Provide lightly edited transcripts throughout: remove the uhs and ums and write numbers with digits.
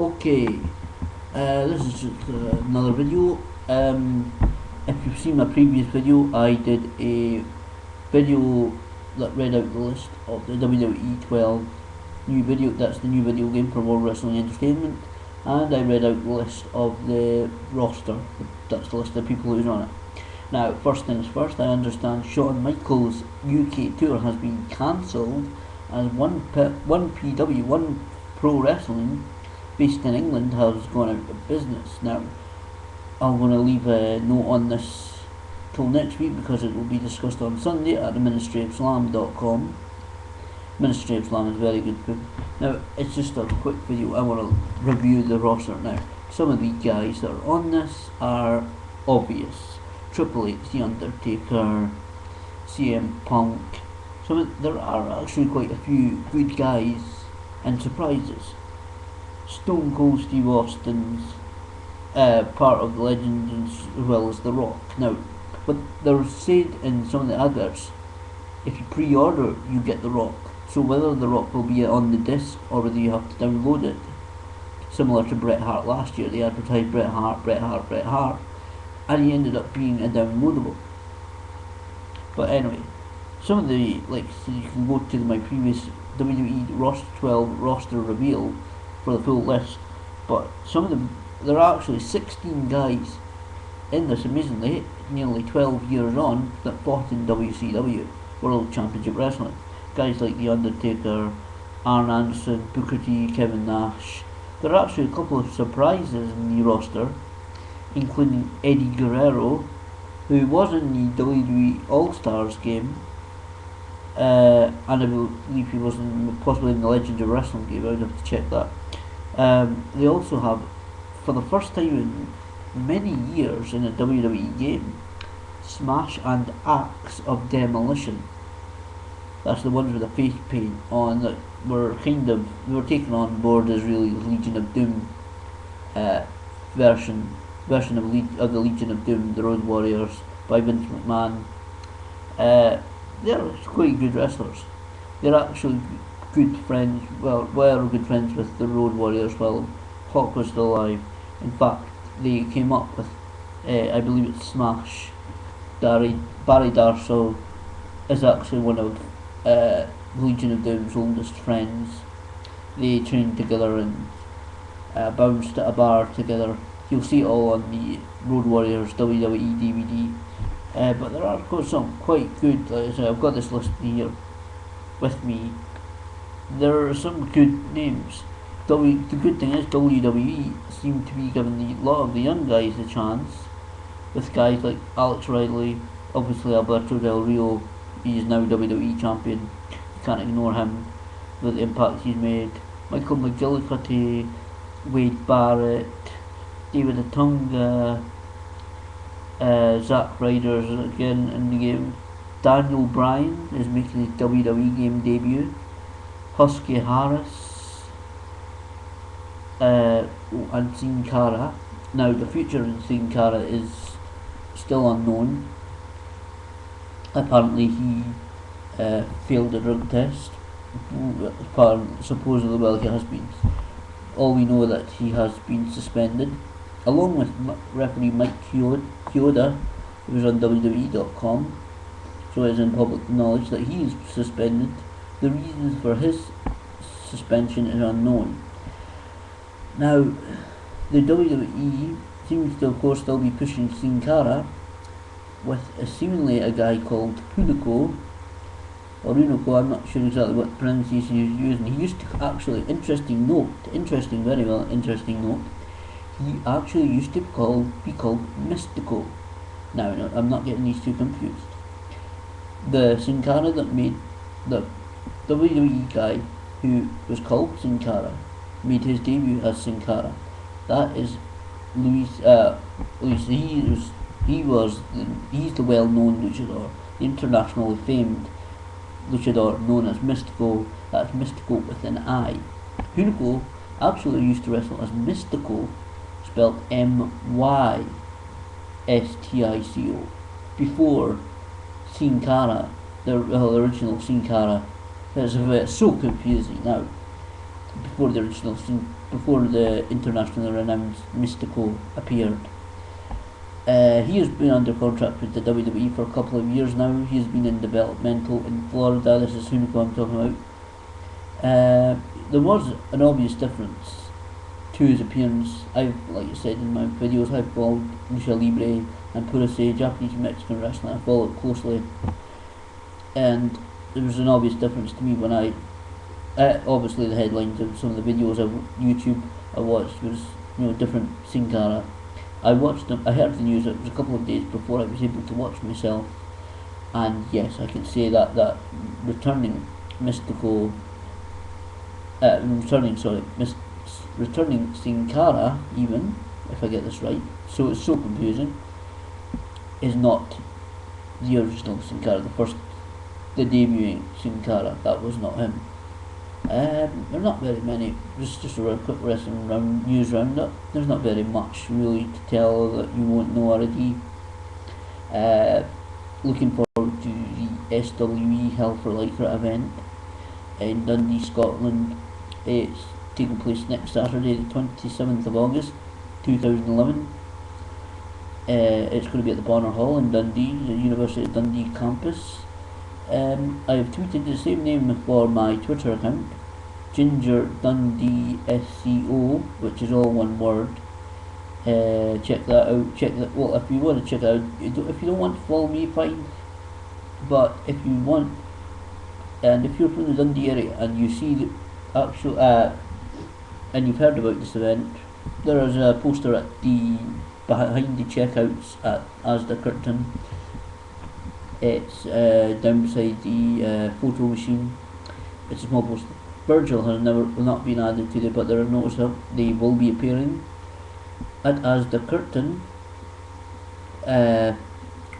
Okay, this is just another video. If you've seen my previous video, I did a video that read out the list of the WWE 12 new video. That's the new video game for World Wrestling Entertainment, and I read out the list of the roster. That's the list of people who's on it. Now, first things first, I understand Shawn Michaels' UK tour has been cancelled as one PW, One Pro Wrestling, based in England, has gone out of business. Now, I'm going to leave a note on this till next week because it will be discussed on Sunday at ministryofslam.com. Ministry of Slam is very good food. Now, it's just a quick video. I want to review the roster now. Some of the guys that are on this are obvious. Triple H, The Undertaker, CM Punk. There are actually quite a few good guys and surprises. Stone Cold Steve Austin's part of the Legends as well as The Rock. Now, but they're said in some of the adverts, if you pre-order, you get The Rock. So whether The Rock will be on the disc or whether you have to download it, similar to Bret Hart last year, they advertised Bret Hart, and he ended up being a downloadable. But anyway, some of the, so you can go to my previous WWE roster 12 roster reveal for the full list, but some of them, there are actually 16 guys in this amazingly, nearly 12 years on, that fought in WCW, World Championship Wrestling. Guys like The Undertaker, Arn Anderson, Booker T, Kevin Nash. There are actually a couple of surprises in the roster, including Eddie Guerrero, who was in the WWE All-Stars game, and I believe he was possibly in the Legends of Wrestling game. I would have to check that. They also have, for the first time in many years in a WWE game, Smash and Axe of Demolition. That's the ones with the face paint on that were taken on board as really the Legion of Doom version of the Legion of Doom, the Road Warriors by Vince McMahon. They're quite good wrestlers. They're actually good friends. Well, were good friends with the Road Warriors while Hawk was still alive. In fact, they came up with, I believe it's Smash. Barry Darsow is actually one of Legion of Doom's oldest friends. They trained together and bounced at a bar together. You'll see it all on the Road Warriors WWE DVD. But there are some quite good, like I say, I've got this list here with me. There are some good names. The good thing is WWE seem to be giving a lot of the young guys a chance, with guys like Alex Riley, obviously Alberto Del Rio. He is now WWE champion. You can't ignore him with the impact he's made. Michael McGillicuddy, Wade Barrett, David Otunga, Zack Ryder is again in the game. Daniel Bryan is making his WWE game debut. Husky Harris, and Sin Cara. Now the future in Sin Cara is still unknown. Apparently he failed a drug test. Supposedly, well, he has been. All we know that he has been suspended, along with referee Mike Chioda, who was on WWE.com. So it's in public knowledge that he is suspended. The reasons for his suspension is unknown. Now, the WWE seems to, of course, still be pushing Sin Cara with seemingly a guy called Hunico, or Unico, I'm not sure exactly what pronunciation he's using. He used to actually, interesting note, he actually used to be called Mystico. Now, no, I'm not getting these two confused. The Sin Cara that made the WWE guy who was called Sin Cara made his debut as Sin Cara. That is Luis. He's the well-known luchador, the internationally famed luchador known as Mystico. That's Mystico with an I. Hunico actually used to wrestle as Mystico, spelled Mystico, before Sin Cara, the original Sin Cara. It's so confusing now. before the original scene, before the internationally renowned Mystico appeared. He has been under contract with the WWE for a couple of years now. He's been in developmental in Florida. This is Hunico I'm talking about. There was an obvious difference to his appearance. Like I said in my videos, I've followed Lucha Libre and Purase, Japanese Mexican wrestling. I followed it closely, and there was an obvious difference to me when obviously the headlines of some of the videos of YouTube I watched was different Sin Cara. I watched them. I heard the news. It was a couple of days before I was able to watch myself, and yes, I can say that returning Mystico, returning Sin Cara, even if I get this right. So it's so confusing. Is not the original Sin Cara, the debuting Sin Cara. That was not him. There are not very many. Just a real quick wrestling news roundup. There's not very much really to tell that you won't know already. Looking forward to the SWE Hell for Lycra event in Dundee, Scotland. It's taking place next Saturday, the 27th of August, 2011. It's going to be at the Bonner Hall in Dundee, the University of Dundee campus. I have tweeted the same name for my Twitter account, GINGERDUNDEESCO, which is all one word. Check that out. Well, if you want to check it out, if you don't want to follow me, fine. But if you want, and if you're from the Dundee area and you see the actual, and you've heard about this event, there is a poster at behind the checkouts at Asda Curtain. It's down beside the photo machine. It's a small poster. Virgil has not been added to it, but there are notice of they will be appearing at Asda Curtain,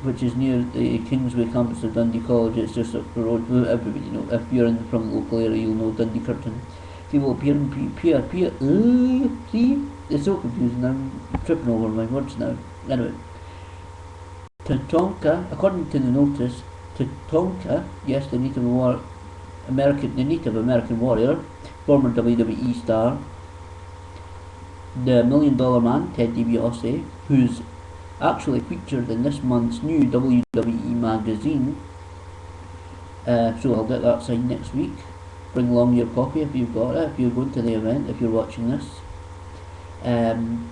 which is near the Kingsway campus of Dundee College. It's just up the road. Everybody know. If you're from the local area, you'll know Dundee Curtain. They will appear in see, it's so confusing. I'm tripping over my words now. Anyway. Tatanka, according to the notice, Tatanka, yes, the Native American warrior, former WWE star, the $1 Million Man, Ted DiBiase, who's actually featured in this month's new WWE magazine. So I'll get that signed next week. Bring along your copy if you've got it, if you're going to the event, if you're watching this. And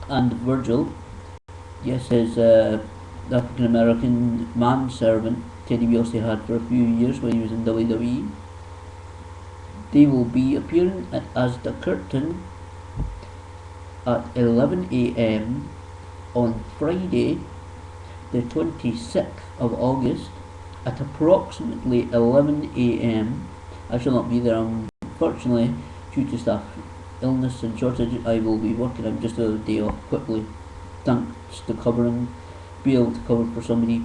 Virgil, yes, his African American manservant Teddy DiBiase had for a few years when he was in WWE. They will be appearing at Asda Curtain at 11 AM on Friday, the 26th of August, at approximately 11 AM. I shall not be there, unfortunately, due to staff illness and shortage. I will be working. I'm just a day off quickly, thanks to be able to cover for somebody.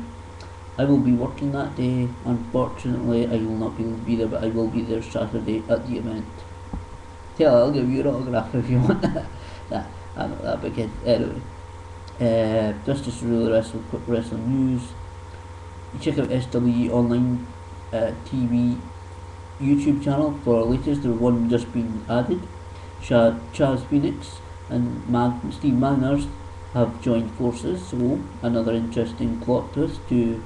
I will be working that day. Unfortunately, I will not be able to be there, but I will be there Saturday at the event. I'll give you an autograph if you want. Nah, I'm not that big head. Anyway, that's just really quick wrestling news. You check out SWE Online TV YouTube channel for latest. There's one just been added. Chaz Phoenix and Steve Manners have joined forces, so another interesting plot twist to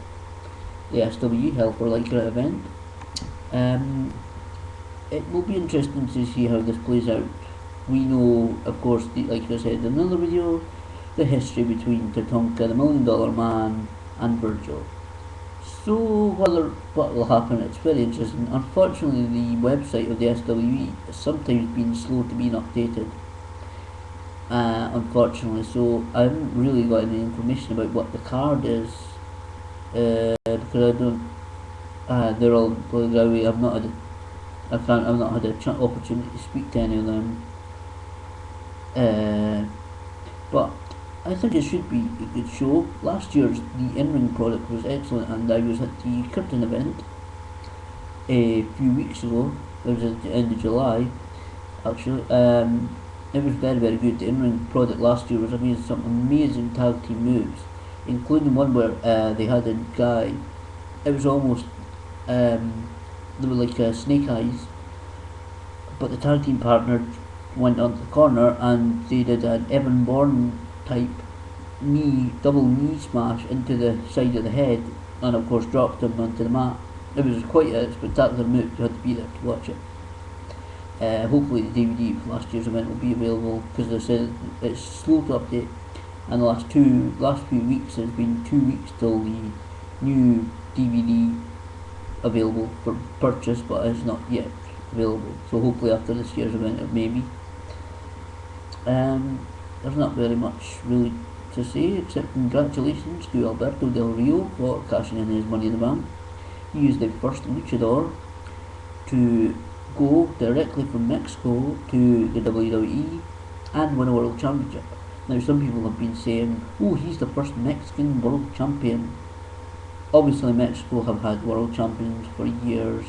the SWE Hell for Lycra event. It will be interesting to see how this plays out. We know, of course, like I said in another video, the history between Tatanka, the $1 Million Man, and Virgil. So what will happen, it's very interesting. Unfortunately, the website of the SWE has sometimes been slow to being updated. Unfortunately, so I haven't really got any information about what the card is, because I don't. They're all away. I've not had an opportunity to speak to any of them. But I think it should be a good show. Last year's the in-ring product was excellent, and I was at the Curtain event a few weeks ago. It was at the end of July, actually. It was very, very good. The in-ring product last year was amazing. Some amazing tag team moves, including one where they had a guy. It was almost they were like snake eyes, but the tag team partner went onto the corner and they did an Evan Bourne type double knee smash into the side of the head, and of course dropped him onto the mat. It was quite a spectacular move. You had to be there to watch it. Hopefully the DVD for last year's event will be available, because they said it's slow to update, and the last few weeks there's been 2 weeks till the new DVD available for purchase, but it's not yet available. So hopefully after this year's event it may be. There's not very much really to say except congratulations to Alberto Del Rio for cashing in his Money in the Bank. He is the first luchador to go directly from Mexico to the WWE and win a world championship. Now some people have been saying, oh, he's the first Mexican world champion. Obviously Mexico have had world champions for years.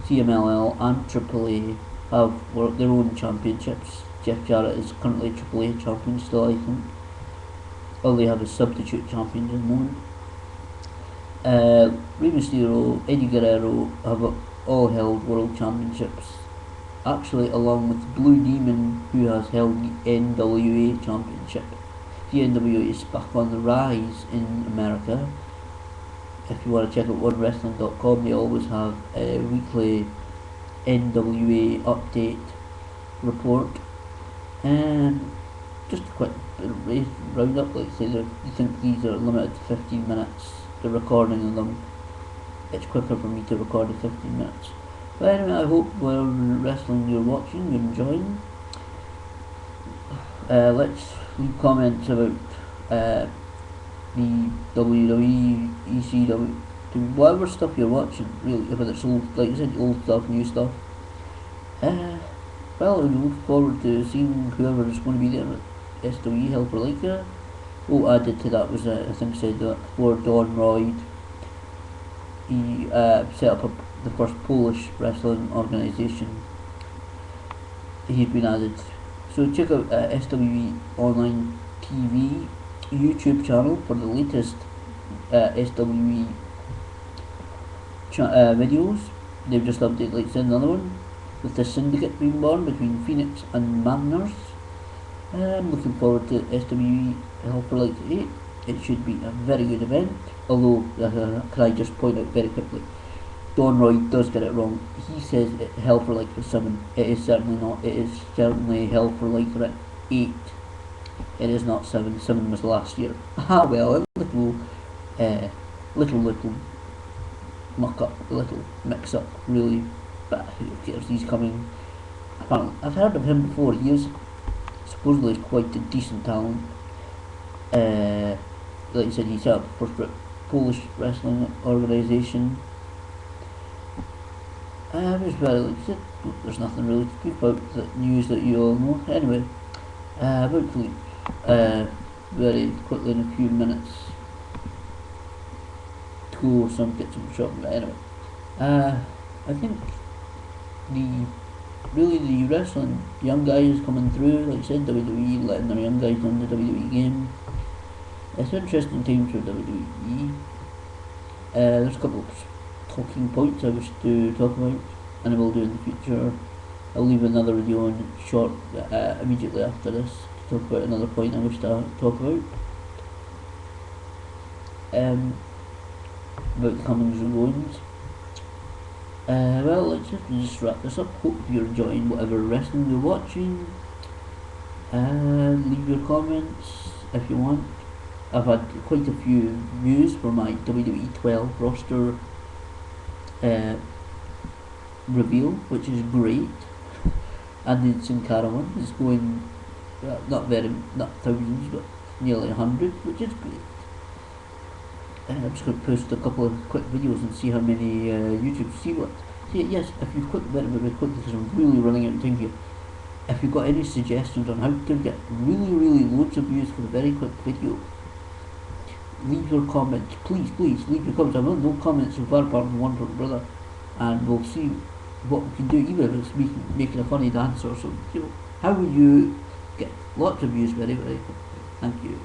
CMLL and AAA have their own championships. Jeff Jarrett is currently AAA champion still, I think. All they have is substitute champions at the moment. Rey Mysterio, Eddie Guerrero have all held world championships. Actually, along with Blue Demon, who has held the NWA championship. The NWA is back on the rise in America. If you want to check out OneWrestling.com, they always have a weekly NWA update report. And just a quick roundup, like I say, you think these are limited to 15 minutes, the recording of them. It's quicker for me to record in 15 minutes. But anyway, I hope whatever wrestling you're watching, you're enjoying. Let's leave comments about the WWE, ECW, whatever stuff you're watching, really, if it's old, like I said, old stuff, new stuff. Well, I look forward to seeing whoever is going to be there at SWE Hell for Leica. Oh, added to that was, I think I said that before, Don Royd. He set up the first Polish wrestling organisation. He's been added. So check out SWE Online TV YouTube channel for the latest SWE videos. They've just updated, like I said, another one with the syndicate being born between Phoenix and Magners. I'm looking forward to SWE Hell for Light 8. It should be a very good event, although can I just point out very quickly, Don Roy does get it wrong. He says Hell for Light 7. It is certainly not. It is certainly Hell for Light 8. It is not 7. 7 was last year. Ah well, a little muck up, a little mix up, really. But who cares? He's coming. Apparently, I've heard of him before. He is supposedly quite a decent talent. Like I said, he set up the first Polish wrestling organisation. Just very, like I said, there's nothing really to speak about the news that you all know. Anyway, about to leave very quickly in a few minutes to go get some shopping. But anyway, I think the wrestling young guys coming through, like I said, WWE letting their young guys on the WWE game. It's an interesting time for WWE. There's a couple of talking points I wish to talk about, and I will do in the future. I'll leave another video on short immediately after this to talk about another point I wish to talk about. About the comings and goings. Well, let's just wrap this up. Hope you're enjoying whatever wrestling you're watching. Leave your comments if you want. I've had quite a few views for my WWE 12 roster reveal, which is great. And the Sin Cara one is going, not thousands, but nearly 100, which is great. I'm just going to post a couple of quick videos and see how many YouTube see what. Yes, if you've clicked very quickly, because I'm really running out of time here. If you've got any suggestions on how to get really loads of views for a very quick video, leave your comments. Please leave your comments. I've had no comments so far apart from one from brother, and we'll see what we can do, even if it's making a funny dance or something. How would you get lots of views very quickly? Thank you.